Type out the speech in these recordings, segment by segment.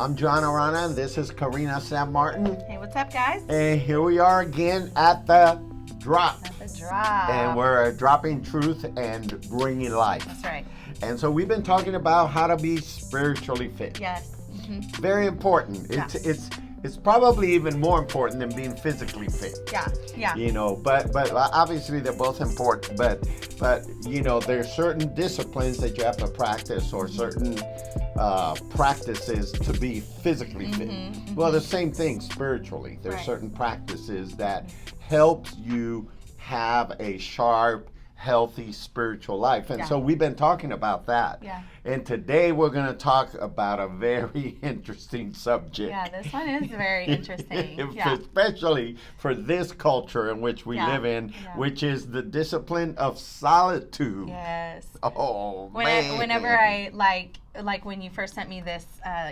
I'm John Arana, and this is Karina San Martin. Hey, what's up, guys? And here we are again at the drop. At the drop. And we're dropping truth and bringing life. That's right. And so we've been talking about how to be spiritually fit. Yes. Mm-hmm. Very important. It's probably even more important than being physically fit. Yeah. You know, but obviously they're both important. But you know, there's certain disciplines that you have to practice, or certain practices to be physically fit. Mm-hmm. Well, the same thing spiritually. There's Right. certain practices that help you have a sharp, healthy spiritual life. And so we've been talking about that. Yeah. And today we're going to talk about a very interesting subject. Yeah, this one is very interesting. Yeah. Especially for this culture in which we live in, which is the discipline of solitude. Yes. Oh, man. Whenever I like when you first sent me this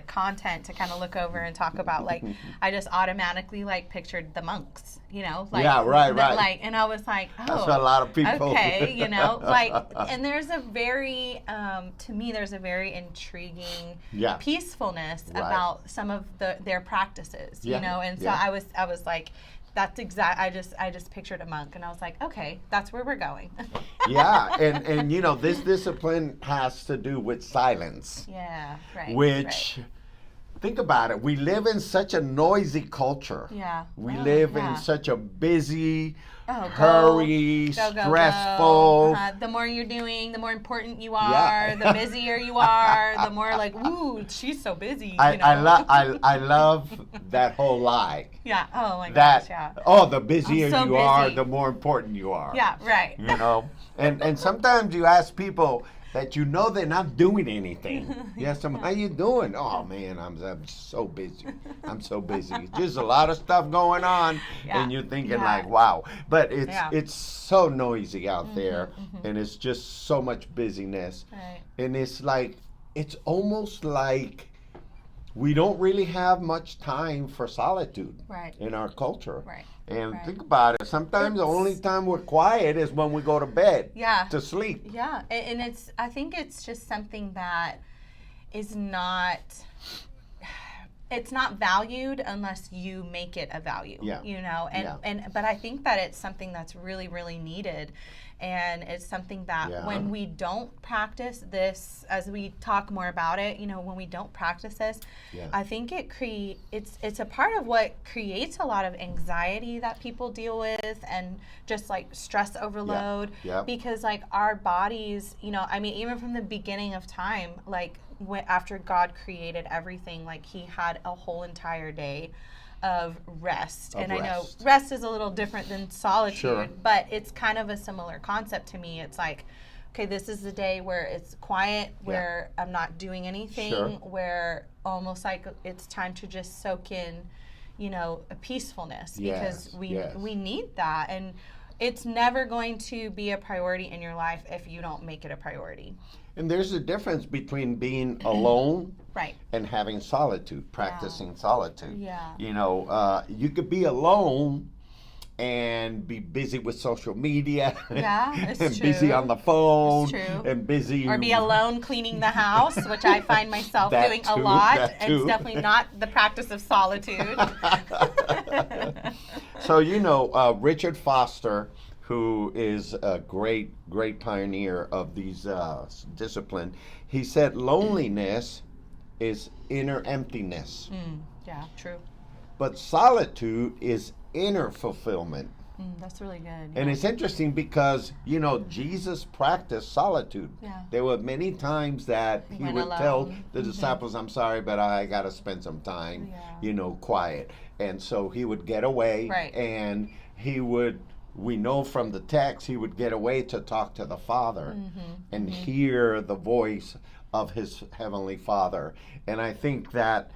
content to kind of look over and talk about, like, I just automatically pictured the monks, you know, right. And I was like, oh, that's what a lot of people. Okay, you know, and there's a very, to me, there's a very intriguing peacefulness about some of their practices, you know, and so I was like, that's exact. I just pictured a monk, and I was like, okay, that's where we're going. and you know, this discipline has to do with silence. Yeah, right. Which, think about it. We live in such a noisy culture. Yeah. We live in such a busy, go, stressful. The more you're doing, the more important you are. The busier you are, the more like, ooh, she's so busy. I love that whole lie. Yeah. Oh my gosh. Yeah. Oh, the busier so you are, busy. the more important you are. Yeah. Right. You know, and sometimes you ask people that you know they're not doing anything. You ask them, how you doing? Oh man, I'm so busy. I'm so busy. Just a lot of stuff going on, and you're thinking like, wow. But it's so noisy out there, and it's just so much busyness. Right. And it's almost like we don't really have much time for solitude in our culture. Right. And think about it. Sometimes the only time we're quiet is when we go to bed to sleep. Yeah. And I think it's just something that is not, it's not valued unless you make it a value, you know, but I think that it's something that's really, really needed. And it's something that when we don't practice this, as we talk more about it, you know, when we don't practice this, I think it's a part of what creates a lot of anxiety that people deal with, and just like stress overload, because like our bodies, you know, I mean, even from the beginning of time, like after God created everything, like he had a whole entire day of rest. I know rest is a little different than solitude, but it's kind of a similar concept to me. It's like, okay, this is the day where it's quiet, where I'm not doing anything, where almost like it's time to just soak in, you know, a peacefulness, because we need that. And it's never going to be a priority in your life if you don't make it a priority. And there's a difference between being alone and having solitude, practicing solitude. Yeah. You know, you could be alone and be busy with social media. It's and true. busy on the phone. It's true. And busy. Or be alone cleaning the house, which I find myself doing a lot. It's definitely not the practice of solitude. So, you know, Richard Foster, who is a great pioneer of these discipline, he said loneliness is inner emptiness. Yeah, true. But solitude is inner fulfillment. That's really good. And it's interesting because, you know, Jesus practiced solitude. Yeah. There were many times that he would alone. tell the disciples, I'm sorry, but I got to spend some time, you know, quiet. And so he would get away, and he would, we know from the text, he would get away to talk to the Father and hear the voice of his Heavenly Father. And I think that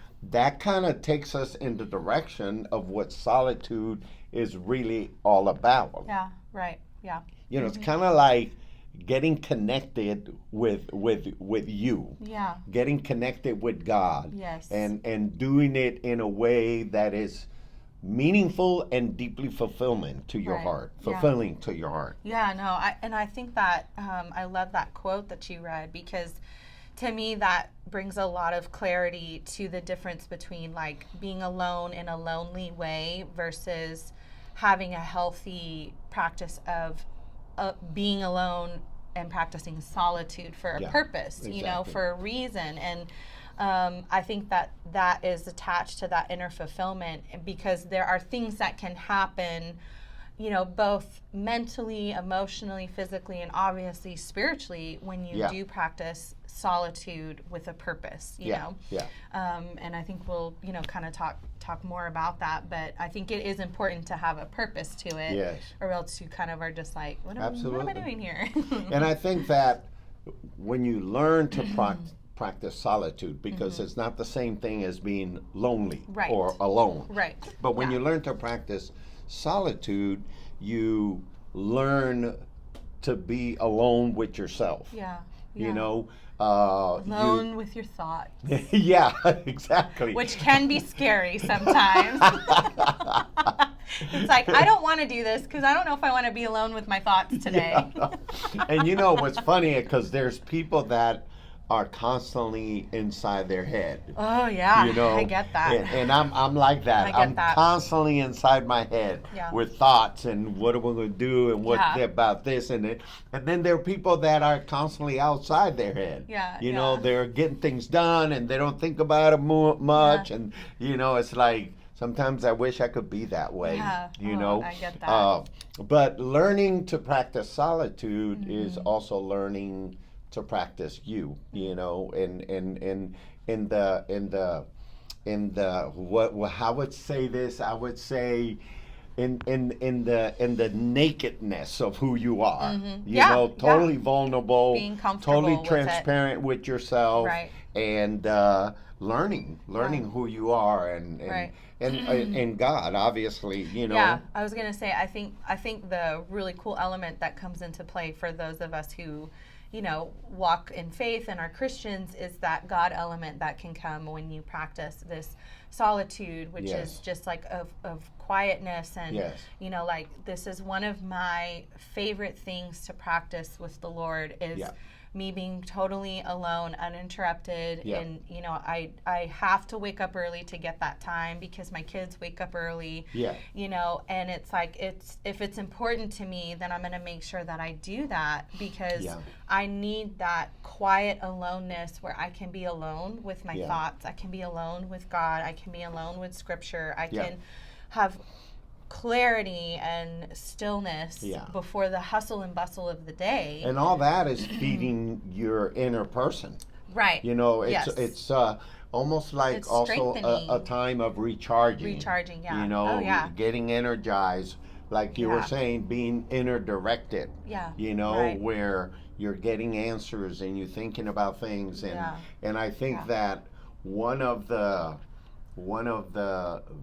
kind of takes us in the direction of what solitude is really all about. Yeah, right, yeah. You know, it's kind of like getting connected with you. Yeah. Getting connected with God. Yes. And doing it in a way that is meaningful and deeply fulfilling to your heart. Fulfilling to your heart. Yeah, no, I think that I love that quote that you read, because to me, that brings a lot of clarity to the difference between like being alone in a lonely way versus having a healthy practice of being alone and practicing solitude for a purpose, exactly. You know, for a reason. And I think that is attached to that inner fulfillment, because there are things that can happen, you know, both mentally, emotionally, physically, and obviously spiritually when you do practice solitude with a purpose, you know. And I think we'll, you know, kind of talk more about that, but I think it is important to have a purpose to it, or else you kind of are just like, what am I doing here? And I think that when you learn to practice solitude, because it's not the same thing as being lonely or alone. Right. But when you learn to practice solitude, you learn to be alone with yourself. You know, alone with your thoughts. Yeah, exactly. Which can be scary sometimes. It's like, I don't want to do this because I don't know if I want to be alone with my thoughts today. And you know what's funny, because there's people that are constantly inside their head. Oh yeah, you know? I get that. And I'm like that. I'm constantly inside my head with thoughts and what am I going to do and what about this and then there are people that are constantly outside their head. You know, they're getting things done and they don't think about it much, and you know, it's like sometimes I wish I could be that way. You know, I get that. But learning to practice solitude is also learning to practice you know, in the how I would say this, I would say in the nakedness of who you are, you know, totally vulnerable, being comfortable, totally transparent with yourself, and learning who you are, and God, obviously, you know. Yeah, I was gonna say, I think the really cool element that comes into play for those of us who, you know, walk in faith and are Christians is that God element that can come when you practice this solitude, which is just like of quietness. And, you know, like this is one of my favorite things to practice with the Lord is me being totally alone, uninterrupted. And, you know, I have to wake up early to get that time because my kids wake up early, you know, and it's like, if it's important to me, then I'm going to make sure that I do that because I need that quiet aloneness where I can be alone with my thoughts. I can be alone with God. I can be alone with scripture. I can have clarity and stillness before the hustle and bustle of the day. And all that is feeding your inner person. Right. You know, it's almost like it's also a time of recharging. Recharging, You know, getting energized, like you were saying, being inner directed. You know, where you're getting answers and you're thinking about things, and I think that one of the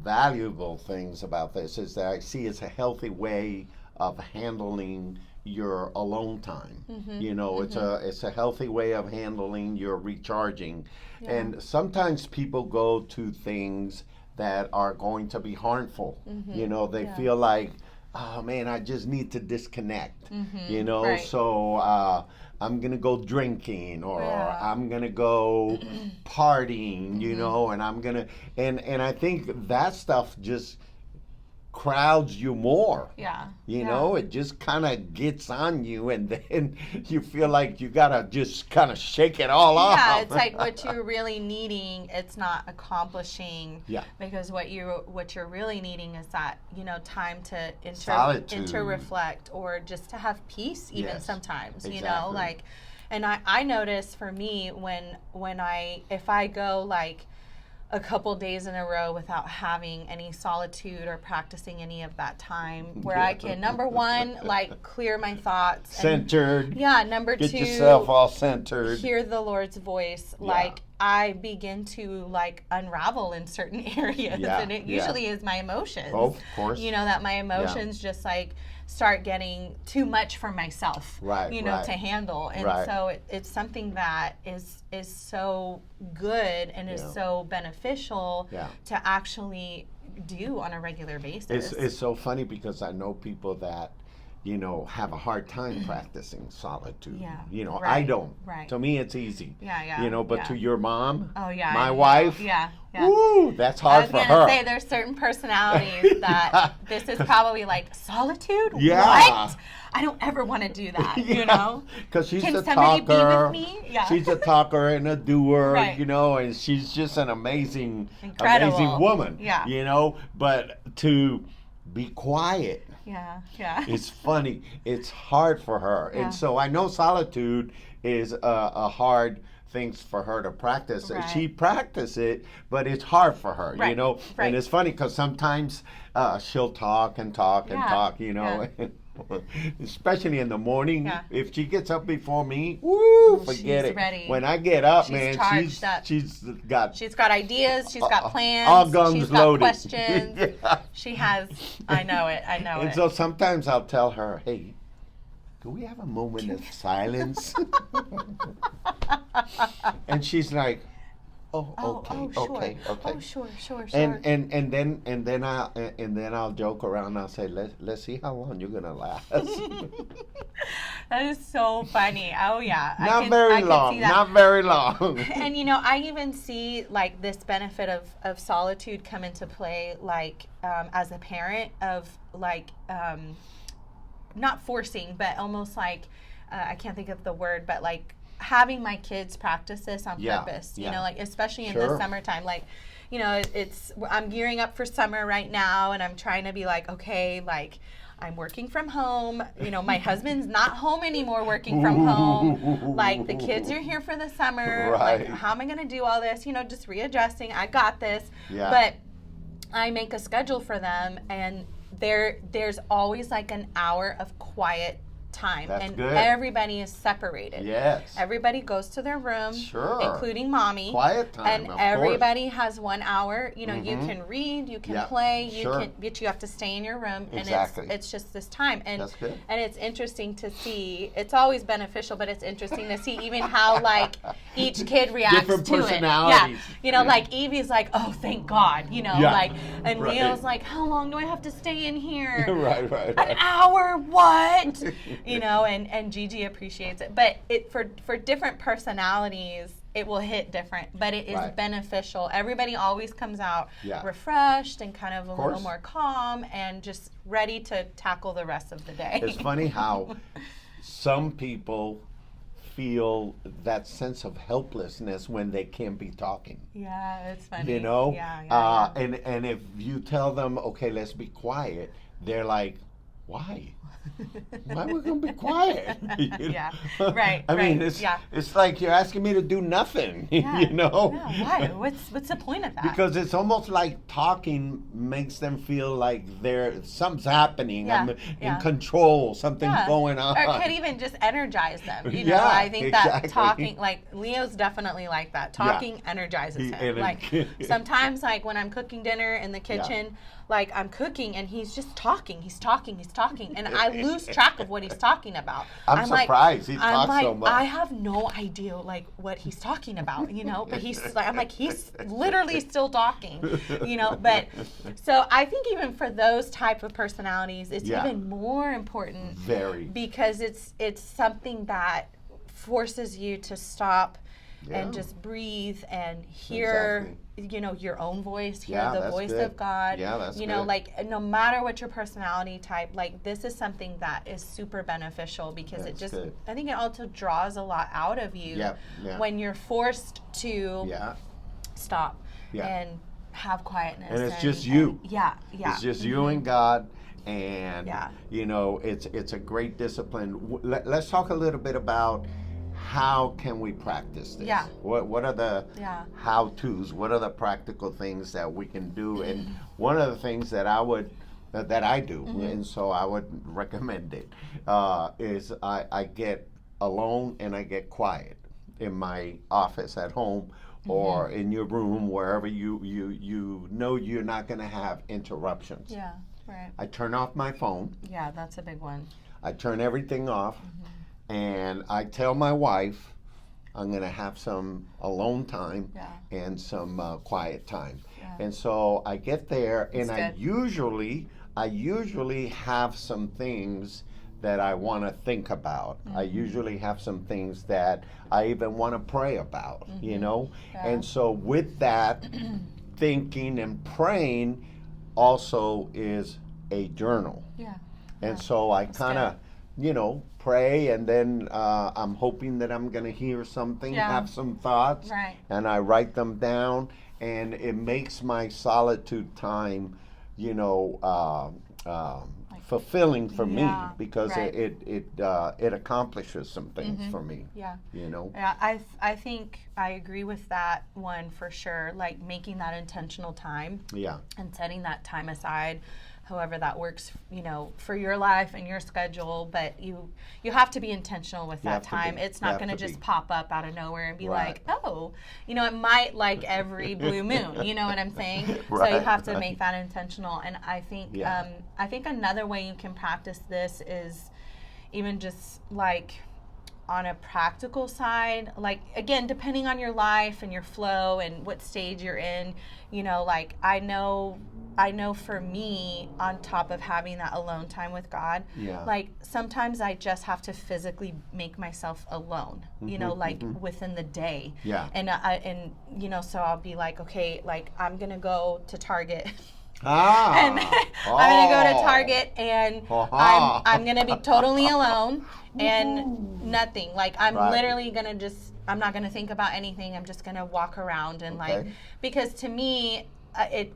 valuable things about this is that I see it's a healthy way of handling your alone time. You know, it's a healthy way of handling your recharging. And sometimes people go to things that are going to be harmful. You know, they feel like, oh man, I just need to disconnect. You know, so I'm gonna go drinking, or I'm gonna go partying, you know, and I'm gonna and I think that stuff just crowds you more. You know, it just kind of gets on you, and then you feel like you gotta just kind of shake it all off. Yeah, it's like what you're really needing, it's not accomplishing. Because what you're really needing is that, you know, time to reflect, or just to have peace even sometimes. You know, like, and I notice for me if I go like a couple days in a row without having any solitude or practicing any of that time where I can, number one, like clear my thoughts. Centered. Number two, get yourself all centered. Hear the Lord's voice. Like I begin to like unravel in certain areas. And it usually is my emotions. Oh, of course. You know, that my emotions just like start getting too much for myself, you know, to handle. And so it's something that is so good and is so beneficial to actually do on a regular basis. It's so funny because I know people that have a hard time practicing solitude. Yeah. I don't. Right. To me, it's easy. Yeah. But to your mom, oh yeah, my wife, yeah. Woo, that's hard for her. I was gonna say there's certain personalities that this is probably like solitude. Yeah. What? I don't ever want to do that. Because she's Can a somebody talker. be with me? Yeah. She's a talker and a doer. Right. And she's just an amazing woman. Yeah. But to be quiet. Yeah. It's funny. It's hard for her. Yeah. And so I know solitude is a hard thing for her to practice. Right. She practices it, but it's hard for her, Right. Right. And it's funny because sometimes she'll talk and talk. Yeah. Especially in the morning. Yeah. If she gets up before me, woo, forget she's it. Ready. When I get up, she's man, charged up. she's got ideas, she's got plans, all guns she's loaded. Got questions. Yeah. She has. I know it. And so sometimes I'll tell her, hey, do we have a moment of silence? And she's like, okay. Oh, sure. And then I'll joke around. I'll say, let's see how long you're gonna last. That is so funny. Oh yeah. Not very long. And I even see like this benefit of solitude come into play, like as a parent of like not forcing, but almost like I can't think of the word, but like having my kids practice this on purpose, like especially in the summertime, like, I'm gearing up for summer right now and I'm trying to be like, okay, like I'm working from home, my husband's not home anymore working from home, like the kids are here for the summer, right. Like how am I going to do all this, just readjusting, I got this, but I make a schedule for them and there's always like an hour of quiet time. That's and good. Everybody is separated. Yes. Everybody goes to their room, sure, including mommy. Quiet time. And everybody has 1 hour. You can read, you can play, but you have to stay in your room. Exactly. And it's just this time. And that's good. And it's interesting to see. It's always beneficial, but it's interesting to see even how like each kid reacts different to personalities. it. Yeah. Like Evie's like, oh, thank God. Like, and right. Leo's like, how long do I have to stay in here? Right. An hour? What? And Gigi appreciates it. But for different personalities, it will hit different. But it is beneficial. Everybody always comes out refreshed and kind of a little more calm and just ready to tackle the rest of the day. It's funny how some people feel that sense of helplessness when they can't be talking. Yeah, it's funny. Yeah. And if you tell them, okay, let's be quiet, they're like, why? Why are we going to be quiet? Yeah, right. I mean, it's like you're asking me to do nothing, Yeah, why? What's the point of that? Because it's almost like talking makes them feel like something's happening. I'm in control, something's going on. Or it could even just energize them. I think that talking, like Leo's definitely like that. Talking energizes him. Like sometimes, like when I'm cooking dinner in the kitchen, like I'm cooking and he's just talking. He's talking, and I lose track of what he's talking about. I'm surprised he talks so much. I have no idea like what he's talking about, but he's like, I'm like, he's literally still talking, but so I think even for those type of personalities, it's even more important. Very. Because it's something that forces you to stop and just breathe and hear, your own voice, hear the voice of God. Yeah, that's good. Like no matter what your personality type, like this is something that is super beneficial because I think it also draws a lot out of you when you're forced to stop and have quietness. And it's just you. Yeah. It's just you and God. And, it's a great discipline. Let's talk a little bit about how can we practice this? Yeah. What are the how-tos? What are the practical things that we can do? And one of the things that I do, and so I would recommend it, is I get alone and I get quiet in my office at home or in your room, wherever you know you're not going to have interruptions. Yeah, right. I turn off my phone. Yeah, that's a big one. I turn everything off. And I tell my wife I'm going to have some alone time and some quiet time. Yeah. And so I get there and I usually have some things that I want to think about. I usually have some things that I even want to pray about, you know? Yeah. And so with that, thinking and praying also is a journal. Yeah. And so I kind of, you know, pray, and then I'm hoping that I'm going to hear something, have some thoughts, and I write them down, and it makes my solitude time, you know, fulfilling for me, because it accomplishes some things for me. Yeah. You know. Yeah, I think I agree with that one for sure. Like making that intentional time. Yeah. And setting that time aside, however that works, you know, for your life and your schedule. But you have to be intentional with that time. It's not going to just pop up out of nowhere and be like, oh, you know, it might like every blue moon. You know what I'm saying? So you have to make that intentional. And I think another way you can practice this is even just like on a practical side, like again, depending on your life and your flow and what stage you're in, you know, like I know for me, on top of having that alone time with God, like sometimes I just have to physically make myself alone, you know, like within the day. Yeah. And you know, so I'll be like, okay, like I'm gonna go to Target. And I'm gonna go to Target, and I'm gonna be totally alone and nothing. Like I'm literally gonna I'm not gonna think about anything. I'm just gonna walk around and like, because to me, it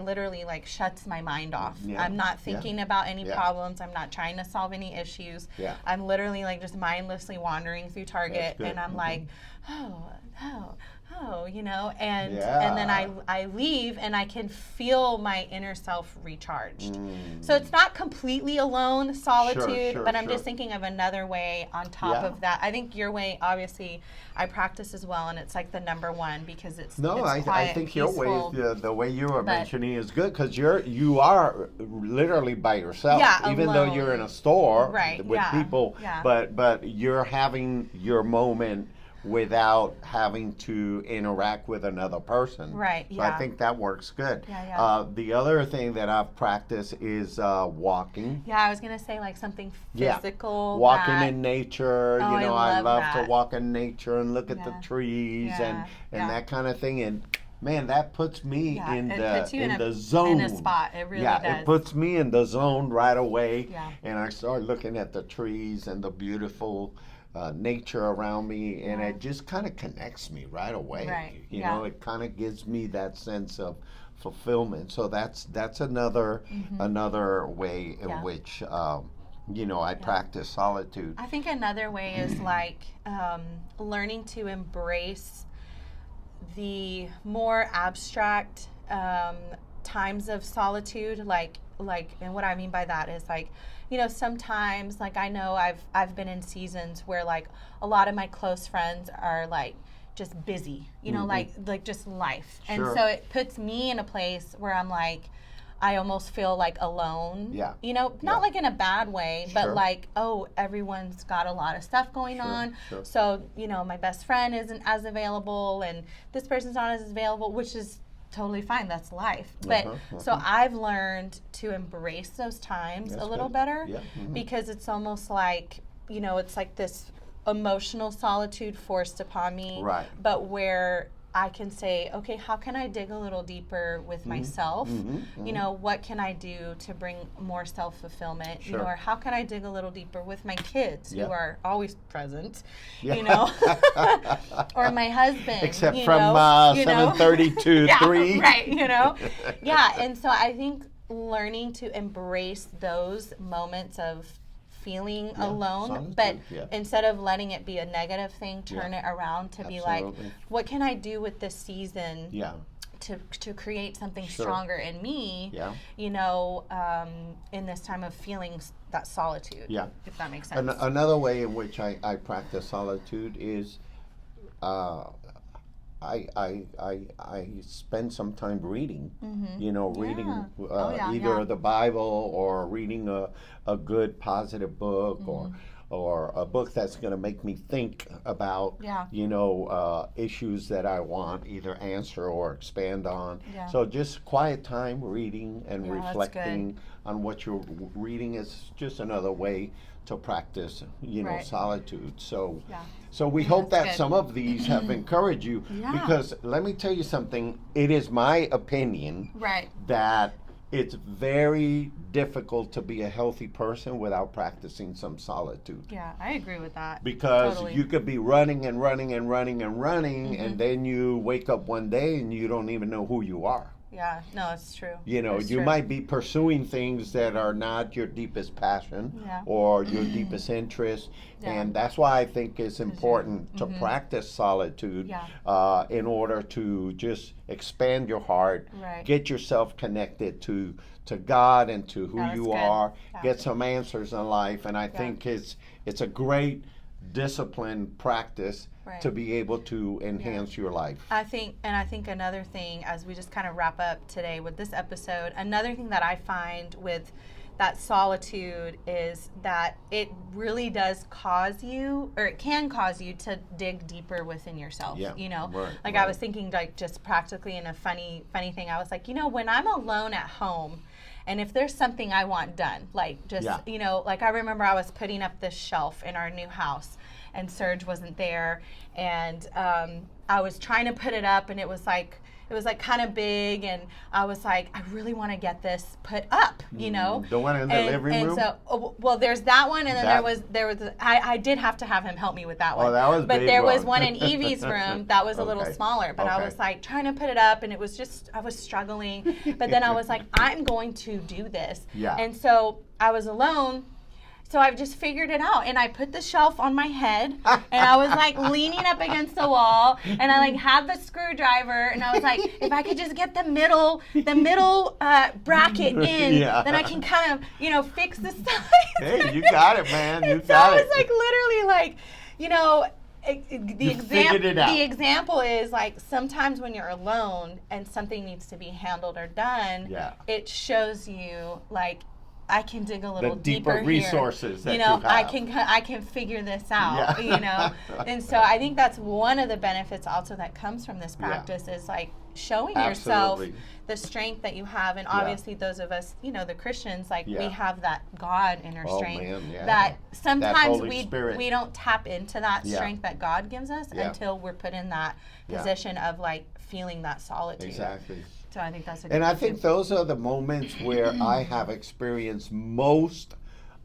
literally like shuts my mind off. I'm not thinking about any problems. I'm not trying to solve any issues. I'm literally like just mindlessly wandering through Target, and I'm like, oh, you know, and then I leave, and I can feel my inner self recharged. So it's not completely alone solitude, but I'm just thinking of another way on top of that. I think your way, obviously, I practice as well, and it's like the number one, because it's quiet, I think peaceful. Your way, the way you were mentioning is good, because you are literally by yourself, even alone. Though you're in a store with people, but you're having your moment without having to interact with another person. Right, So I think that works good. The other thing that I've practiced is walking. Yeah, I was going to say like something physical. Walking in nature. You know, I love to walk in nature and look at the trees and that kind of thing. And man, that puts me in the zone. In a spot, it really does. It puts me in the zone right away. And I start looking at the trees and the beautiful nature around me, and it just kind of connects me right away. You know, it kind of gives me that sense of fulfillment. So that's another way in which you know, I practice solitude. I think another way is like learning to embrace the more abstract times of solitude, like, and what I mean by that is like, you know, sometimes like I know I've been in seasons where like a lot of my close friends are like just busy, you know, like just life. And so it puts me in a place where I'm like, I almost feel like alone. You know, not like in a bad way, but like, oh, everyone's got a lot of stuff going on. So, you know, my best friend isn't as available, and this person's not as available, which is totally fine. That's life. But so I've learned to embrace those times a little better, because it's almost like, you know, it's like this emotional solitude forced upon me, but where I can say, okay, how can I dig a little deeper with myself? You know, what can I do to bring more self-fulfillment? You know, or how can I dig a little deeper with my kids who are always present, you know, or my husband. Except from 7:30 to 3. Right, you know. And so I think learning to embrace those moments of feeling alone, but instead of letting it be a negative thing, turn it around to be like, what can I do with this season to create something stronger in me, you know, in this time of feeling that solitude, if that makes sense. Another way in which I practice solitude is I spend some time reading, you know, reading either the Bible or reading a good positive book or a book that's going to make me think about, issues that I want either answer or expand on. Yeah. So just quiet time, reading and reflecting on what you're reading is just another way to practice, solitude. So, so we hope that some of these have encouraged you, because let me tell you something. It is my opinion that it's very difficult to be a healthy person without practicing some solitude. Yeah, I agree with that. Because you could be running and running and running and running, and then you wake up one day and you don't even know who you are. Yeah, no, it's true. You might be pursuing things that are not your deepest passion or your deepest interest. And that's why I think it's important to practice solitude in order to just expand your heart, get yourself connected to God and to who you are, get some answers in life. And I think it's a great discipline practice to be able to enhance your life. I think another thing, as we just kind of wrap up today with this episode, another thing that I find with that solitude is that it really does cause you, or it can cause you, to dig deeper within yourself. I was thinking, like, just practically in a funny thing, I was like, when I'm alone at home, and if there's something I want done, like just, like I remember I was putting up this shelf in our new house, and Serge wasn't there, and I was trying to put it up, and it was like kind of big, and I was like, I really want to get this put up, The one in the living room? And so, well, there's that one, and then there was I did have to have him help me with that one. Oh, that was But big there one. was one in Evie's room that was a little smaller, but I was like trying to put it up, and it was just, I was struggling. But then I was like, I'm going to do this. Yeah. And so I was alone. So I've just figured it out, and I put the shelf on my head, and I was like leaning up against the wall, and I like had the screwdriver, and I was like, if I could just get the middle bracket in, then I can kind of, fix the sides. Hey, you got it, man. You got it. So I was like literally like, the example is like sometimes when you're alone and something needs to be handled or done, it shows you like, I can dig a little deeper resources here. That you have. I can figure this out. And so I think that's one of the benefits also that comes from this practice is like showing yourself the strength that you have. And obviously those of us, the Christians, like we have that God inner strength that sometimes we don't tap into that strength that God gives us until we're put in that position of like feeling that solitude. Exactly. So I think that's a good And I think those are the moments where I have experienced most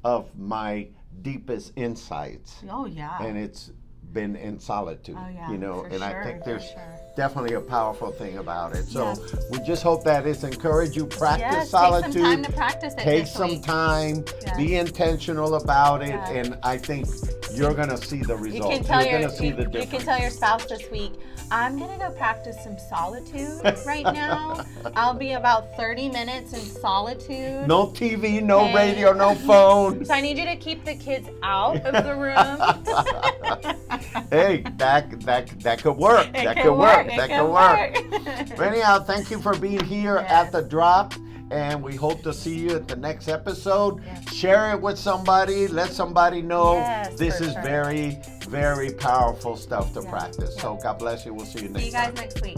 of my deepest insights. Oh, yeah. And it's been in solitude, and I think there's definitely a powerful thing about it. So we just hope that it's encouraged you practice solitude. Take some time to practice it. Take some time, be intentional about it, and I think you're going to see the results. You're going to see the difference. You can tell your spouse this week, I'm going to go practice some solitude right now. I'll be about 30 minutes in solitude. No TV, no radio, no phone. So I need you to keep the kids out of the room. Hey, that could work. That could work. But anyhow, thank you for being here at The Drop, and we hope to see you at the next episode. Share it with somebody. Let somebody know this is very, very powerful stuff to practice. So God bless you. We'll see you next time. See you guys next week.